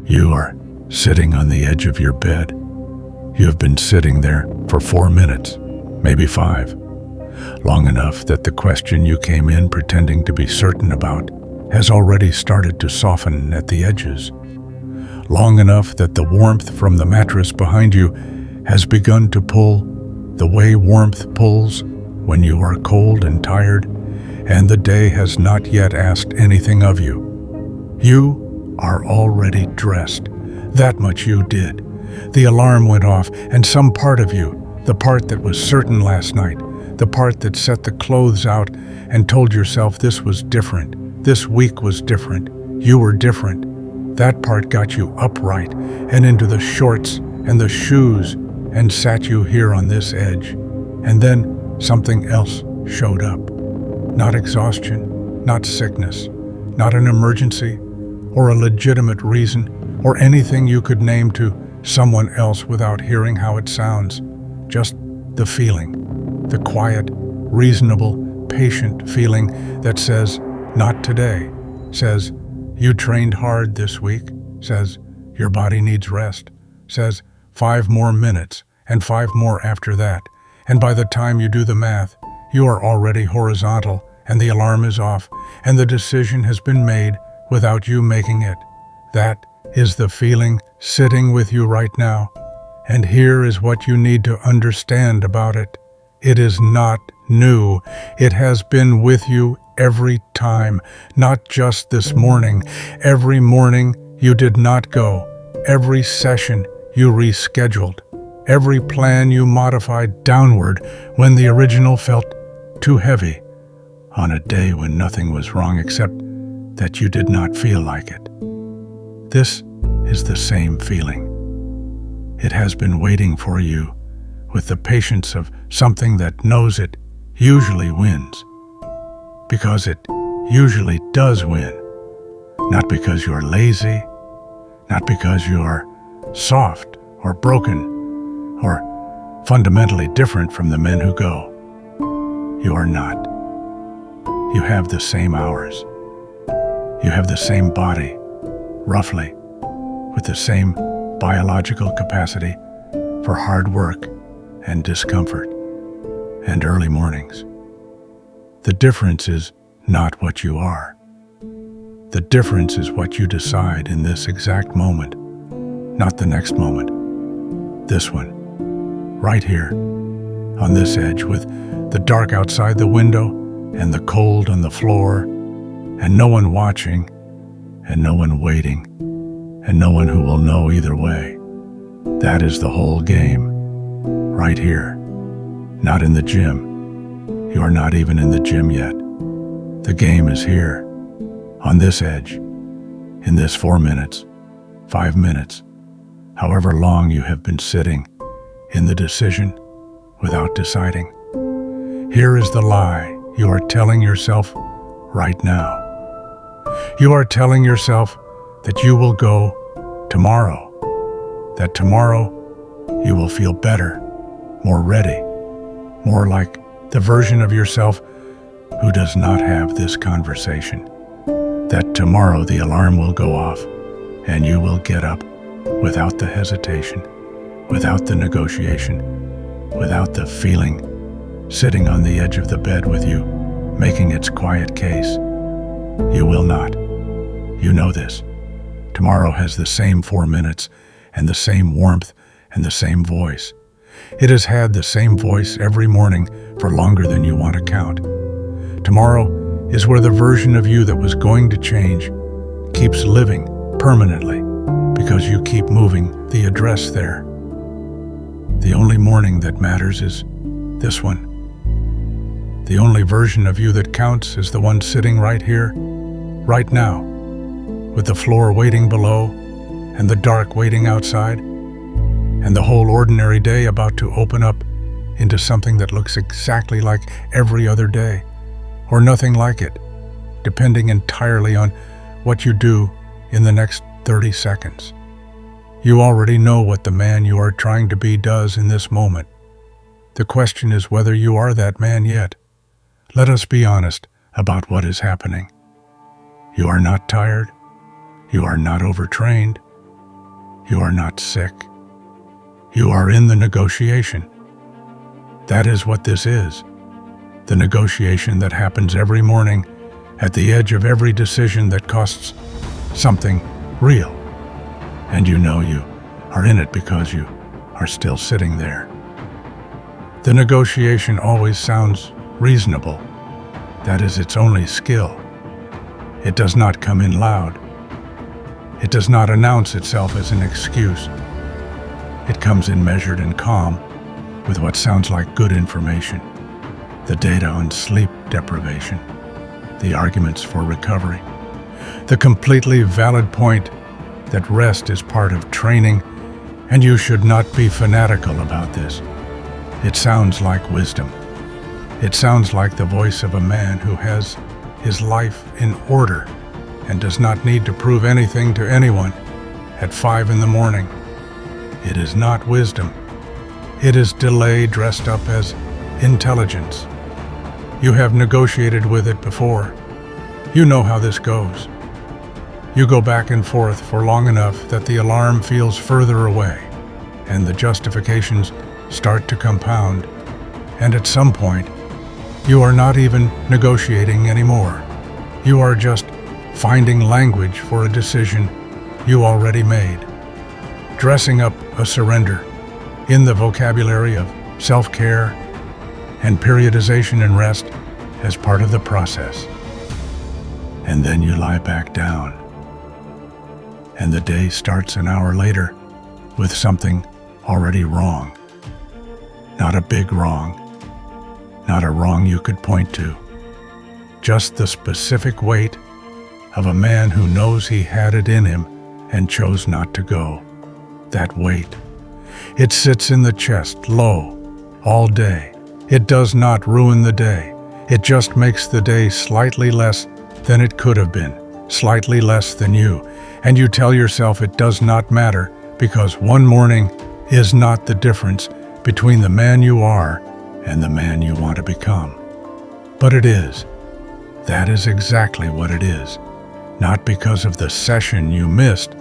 You are sitting on the edge of your bed. You have been sitting there for 4 minutes, maybe 5, long enough that the question you came in pretending to be certain about has already started to soften at the edges. Long enough that the warmth from the mattress behind you has begun to pull the way warmth pulls when you are cold and tired, and the day has not yet asked anything of you. You are already dressed. That much you did. The alarm went off, and some part of you, the part that was certain last night, the part that set the clothes out and told yourself this was different, this week was different, you were different, that part got you upright and into the shorts and the shoes and sat you here on this edge. And then something else showed up. Not exhaustion, not sickness, not an emergency or a legitimate reason or anything you could name to someone else without hearing how it sounds. Just the feeling, the quiet, reasonable, patient feeling that says, not today, says, you trained hard this week, says, your body needs rest, says, 5 more minutes and 5 more after that. And by the time you do the math, you are already horizontal and the alarm is off and the decision has been made without you making it. That is the feeling sitting with you right now. And here is what you need to understand about it. It is not new. It has been with you every time, not just this morning. Every morning you did not go. Every session you rescheduled. Every plan you modified downward when the original felt too heavy. On a day when nothing was wrong except that you did not feel like it. This is the same feeling. It has been waiting for you with the patience of something that knows it usually wins. Because it usually does win. Not because you are lazy, not because you are soft or broken or fundamentally different from the men who go. You are not. You have the same hours. You have the same body, roughly, with the same biological capacity for hard work and discomfort and early mornings. The difference is not what you are. The difference is what you decide in this exact moment, not the next moment. This one, right here, on this edge with the dark outside the window and the cold on the floor and no one watching and no one waiting and no one who will know either way. That is the whole game, right here, not in the gym. You are not even in the gym yet. The game is here, on this edge, in this 4 minutes, 5 minutes, however long you have been sitting in the decision without deciding. Here is the lie you are telling yourself right now. You are telling yourself that you will go tomorrow, that tomorrow you will feel better, more ready, more like the version of yourself who does not have this conversation, that tomorrow the alarm will go off and you will get up without the hesitation, without the negotiation, without the feeling, sitting on the edge of the bed with you, making its quiet case. You will not. You know this. Tomorrow has the same 4 minutes and the same warmth and the same voice. It has had the same voice every morning for longer than you want to count. Tomorrow is where the version of you that was going to change keeps living permanently because you keep moving the address there. The only morning that matters is this one. The only version of you that counts is the one sitting right here, right now, with the floor waiting below and the dark waiting outside, and the whole ordinary day about to open up into something that looks exactly like every other day, or nothing like it, depending entirely on what you do in the next 30 seconds. You already know what the man you are trying to be does in this moment. The question is whether you are that man yet. Let us be honest about what is happening. You are not tired. You are not overtrained. You are not sick. You are in the negotiation. That is what this is. The negotiation that happens every morning at the edge of every decision that costs something real. And you know you are in it because you are still sitting there. The negotiation always sounds reasonable. That is its only skill. It does not come in loud. It does not announce itself as an excuse. It comes in measured and calm, with what sounds like good information. The data on sleep deprivation, the arguments for recovery, the completely valid point that rest is part of training, and you should not be fanatical about this. It sounds like wisdom. It sounds like the voice of a man who has his life in order and does not need to prove anything to anyone at 5 a.m. It is not wisdom. It is delay dressed up as intelligence. You have negotiated with it before. You know how this goes. You go back and forth for long enough that the alarm feels further away, and the justifications start to compound, and at some point, you are not even negotiating anymore. You are just finding language for a decision you already made, dressing up a surrender in the vocabulary of self-care and periodization and rest as part of the process. And then you lie back down, and the day starts an hour later with something already wrong. Not a big wrong, not a wrong you could point to, just the specific weight of a man who knows he had it in him and chose not to go. That weight. It sits in the chest, low, all day. It does not ruin the day. It just makes the day slightly less than it could have been, slightly less than you. And you tell yourself it does not matter because one morning is not the difference between the man you are and the man you want to become. But it is. That is exactly what it is. Not because of the session you missed,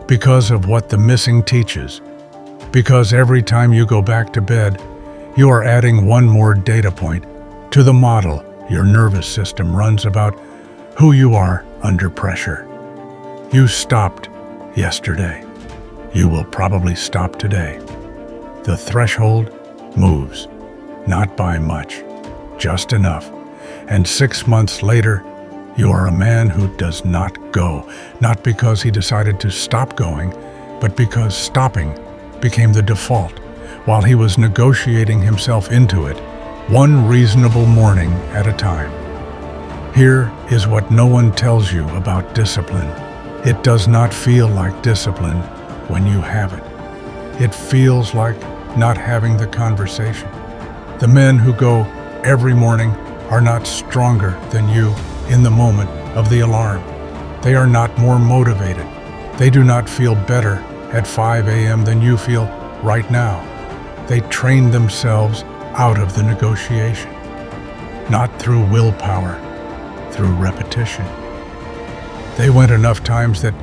because of what the missing teaches. Because every time you go back to bed, you are adding one more data point to the model your nervous system runs about who you are under pressure. You stopped yesterday. You will probably stop today. The threshold moves, not by much, just enough. And 6 months later, you are a man who does not go, not because he decided to stop going, but because stopping became the default while he was negotiating himself into it, one reasonable morning at a time. Here is what no one tells you about discipline. It does not feel like discipline when you have it. It feels like not having the conversation. The men who go every morning are not stronger than you in the moment of the alarm. They are not more motivated. They do not feel better at 5 a.m. than you feel right now. They trained themselves out of the negotiation, not through willpower, through repetition. They went enough times that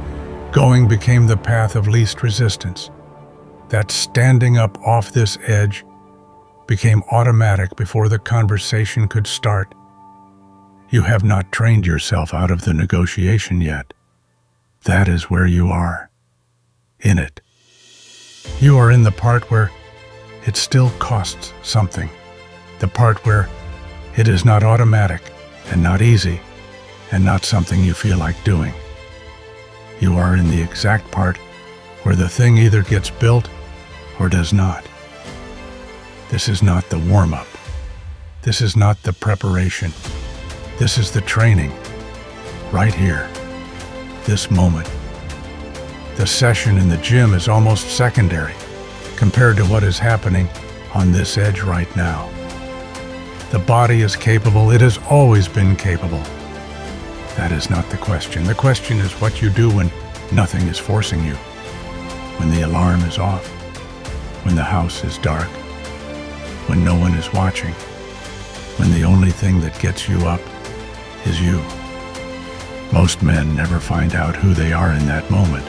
going became the path of least resistance, that standing up off this edge became automatic before the conversation could start. You have not trained yourself out of the negotiation yet. That is where you are, in it. You are in the part where it still costs something, the part where it is not automatic and not easy and not something you feel like doing. You are in the exact part where the thing either gets built or does not. This is not the warm-up. This is not the preparation. This is the training, right here, this moment. The session in the gym is almost secondary compared to what is happening on this edge right now. The body is capable. It has always been capable. That is not the question. The question is what you do when nothing is forcing you, when the alarm is off, when the house is dark, when no one is watching, when the only thing that gets you up is you. Most men never find out who they are in that moment.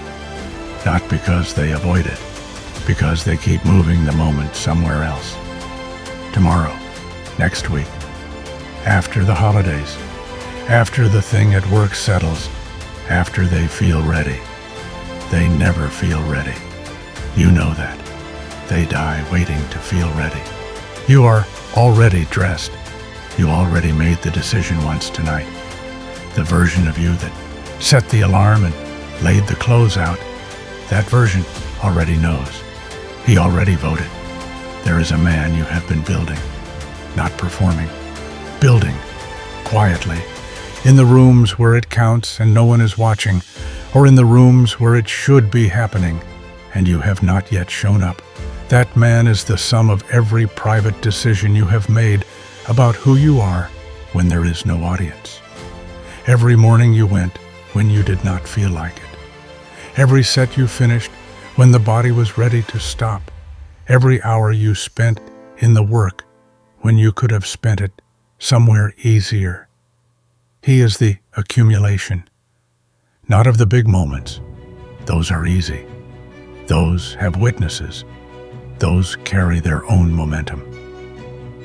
not because they avoid it, because they keep moving the moment somewhere else. Tomorrow, next week, after the holidays, after the thing at work settles, after they feel ready. They never feel ready. You know that. They die waiting to feel ready. You are already dressed. You already made the decision once tonight. The version of you that set the alarm and laid the clothes out, that version already knows. He already voted. There is a man you have been building, not performing, building quietly, in the rooms where it counts and no one is watching, or in the rooms where it should be happening, and you have not yet shown up. That man is the sum of every private decision you have made about who you are when there is no audience. Every morning you went when you did not feel like it. Every set you finished when the body was ready to stop. Every hour you spent in the work when you could have spent it somewhere easier. He is the accumulation, not of the big moments. Those are easy. Those have witnesses. Those carry their own momentum.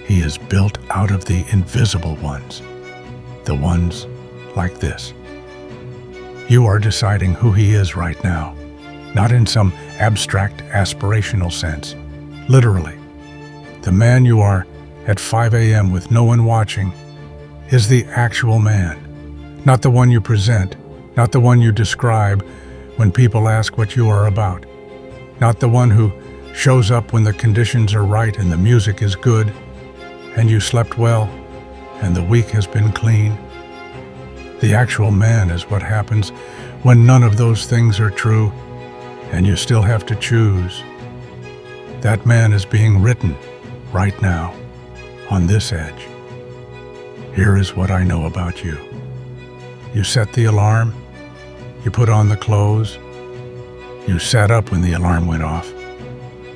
He is built out of the invisible ones, the ones like this. You are deciding who he is right now, not in some abstract aspirational sense. Literally, the man you are at 5 a.m. with no one watching is the actual man, not the one you present, not the one you describe when people ask what you are about, not the one who shows up when the conditions are right and the music is good, and you slept well, and the week has been clean. The actual man is what happens when none of those things are true, and you still have to choose. That man is being written right now, on this edge. Here is what I know about you. You set the alarm, you put on the clothes, you sat up when the alarm went off.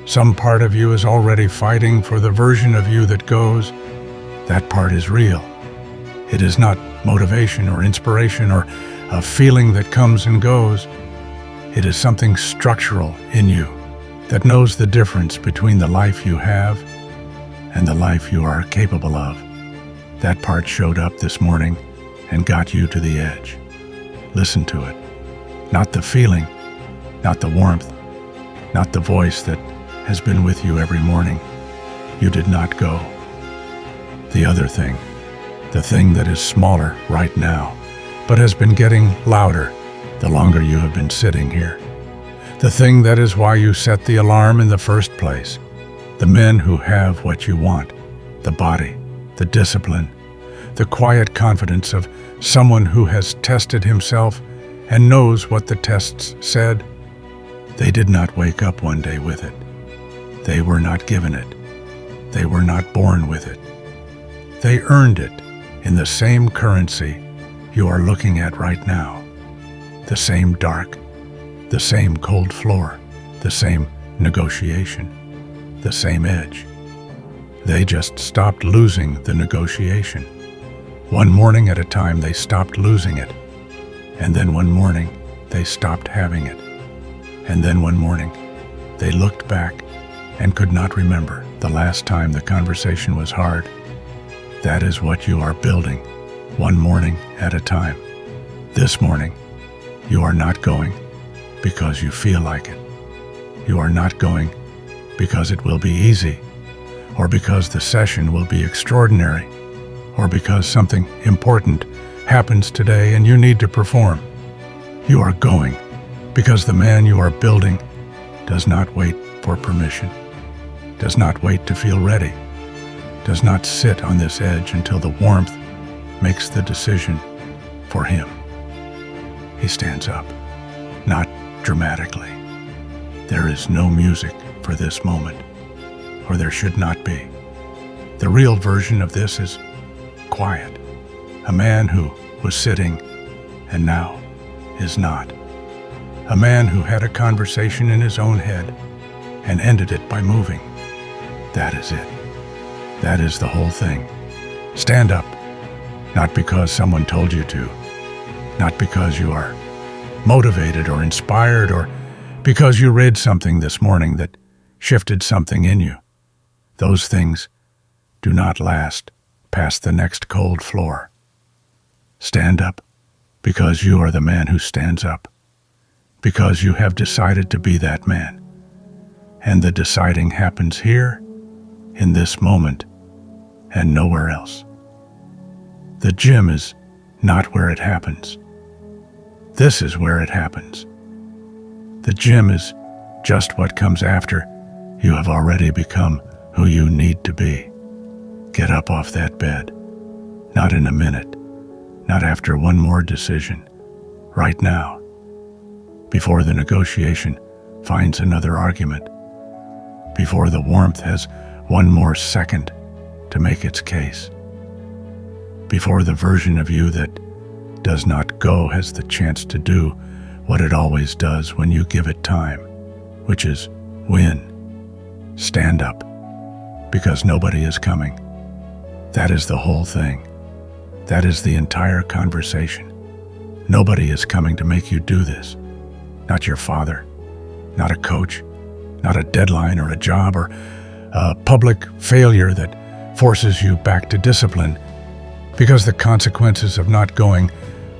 Some part of you is already fighting for the version of you that goes. That part is real. It is not motivation or inspiration or a feeling that comes and goes. It is something structural in you that knows the difference between the life you have and the life you are capable of. That part showed up this morning and got you to the edge. Listen to it. Not the feeling, not the warmth, not the voice that has been with you every morning. You did not go. The other thing, the thing that is smaller right now, but has been getting louder the longer you have been sitting here. The thing that is why you set the alarm in the first place. The men who have what you want, the body, the discipline, the quiet confidence of someone who has tested himself and knows what the tests said. They did not wake up one day with it. They were not given it. They were not born with it. They earned it in the same currency you are looking at right now. The same dark, the same cold floor, the same negotiation, the same edge. They just stopped losing the negotiation. One morning at a time they stopped losing it. And then one morning they stopped having it. And then one morning they looked back and could not remember the last time the conversation was hard. That is what you are building, one morning at a time. This morning, you are not going because you feel like it. You are not going because it will be easy, or because the session will be extraordinary, or because something important happens today and you need to perform. You are going because the man you are building does not wait for permission, does not wait to feel ready, does not sit on this edge until the warmth makes the decision for him. He stands up, not dramatically. There is no music for this moment, or there should not be. The real version of this is quiet. A man who was sitting and now is not. A man who had a conversation in his own head and ended it by moving. That is it. That is the whole thing. Stand up, not because someone told you to, not because you are motivated or inspired or Because you read something this morning that shifted something in you. Those things do not last past the next cold floor. Stand up, because you are the man who stands up, because you have decided to be that man. And the deciding happens here, in this moment, and nowhere else. The gym is not where it happens. This is where it happens. The gym is just what comes after you have already become who you need to be. Get up off that bed. Not in a minute. Not after one more decision. Right now. Before the negotiation finds another argument. Before the warmth has one more second to make its case. Before the version of you that does not go has the chance to do what it always does when you give it time, which is win. Stand up, because nobody is coming. That is the whole thing. That is the entire conversation. Nobody is coming to make you do this. Not your father, not a coach, not a deadline or a job or a public failure that forces you back to discipline, because the consequences of not going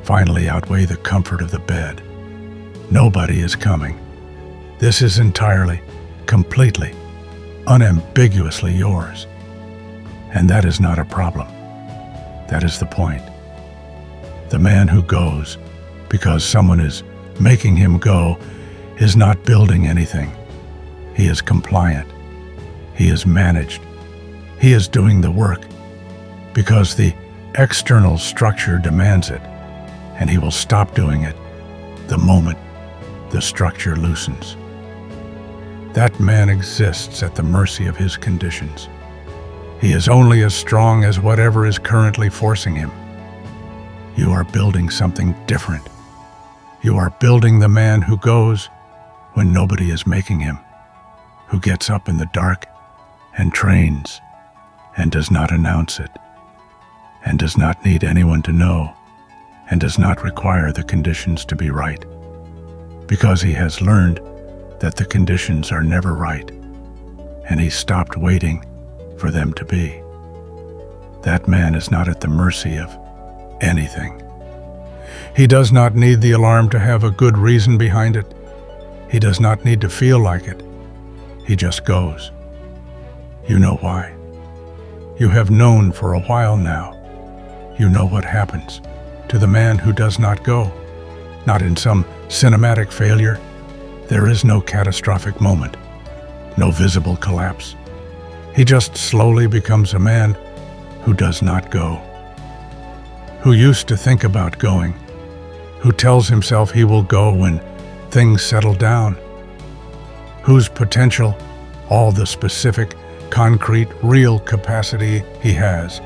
finally outweigh the comfort of the bed. Nobody is coming. This is entirely, completely, unambiguously yours. And that is not a problem. That is the point. The man who goes because someone is making him go is not building anything. He is compliant. He is managed. He is doing the work because the external structure demands it, and he will stop doing it the moment the structure loosens. That man exists at the mercy of his conditions. He is only as strong as whatever is currently forcing him. You are building something different. You are building the man who goes when nobody is making him, who gets up in the dark and trains and does not announce it, and does not need anyone to know, and does not require the conditions to be right, because he has learned that the conditions are never right, and he stopped waiting for them to be. That man is not at the mercy of anything. He does not need the alarm to have a good reason behind it. He does not need to feel like it. He just goes. You know why. You have known for a while now. You know what happens to the man who does not go. Not in some cinematic failure. There is no catastrophic moment, no visible collapse. He just slowly becomes a man who does not go, who used to think about going, who tells himself he will go when things settle down, whose potential, all the specific, concrete, real capacity he has,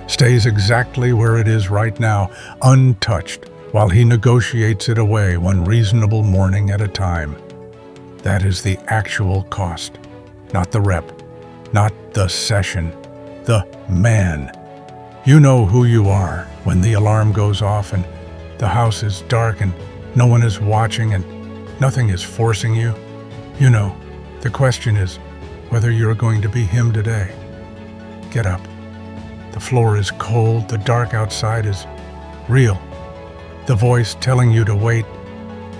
stays exactly where it is right now, untouched, while he negotiates it away one reasonable morning at a time. That is the actual cost, not the rep, not the session, the man. You know who you are when the alarm goes off and the house is dark and no one is watching and nothing is forcing you. You know, the question is whether you're going to be him today. Get up. The floor is cold, the dark outside is real. The voice telling you to wait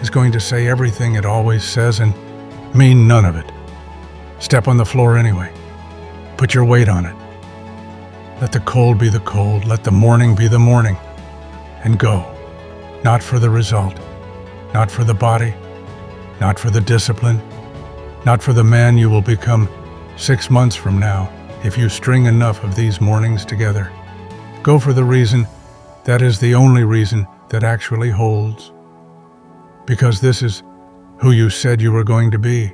is going to say everything it always says and mean none of it. Step on the floor anyway. Put your weight on it. Let the cold be the cold, let the morning be the morning, and go. Not for the result, not for the body, not for the discipline, not for the man you will become 6 months from now if you string enough of these mornings together. Go for the reason that is the only reason that actually holds. Because this is who you said you were going to be.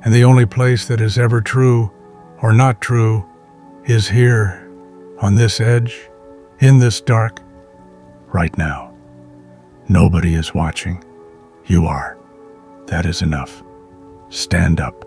And the only place that is ever true or not true is here, on this edge, in this dark, right now. Nobody is watching. You are. That is enough. Stand up.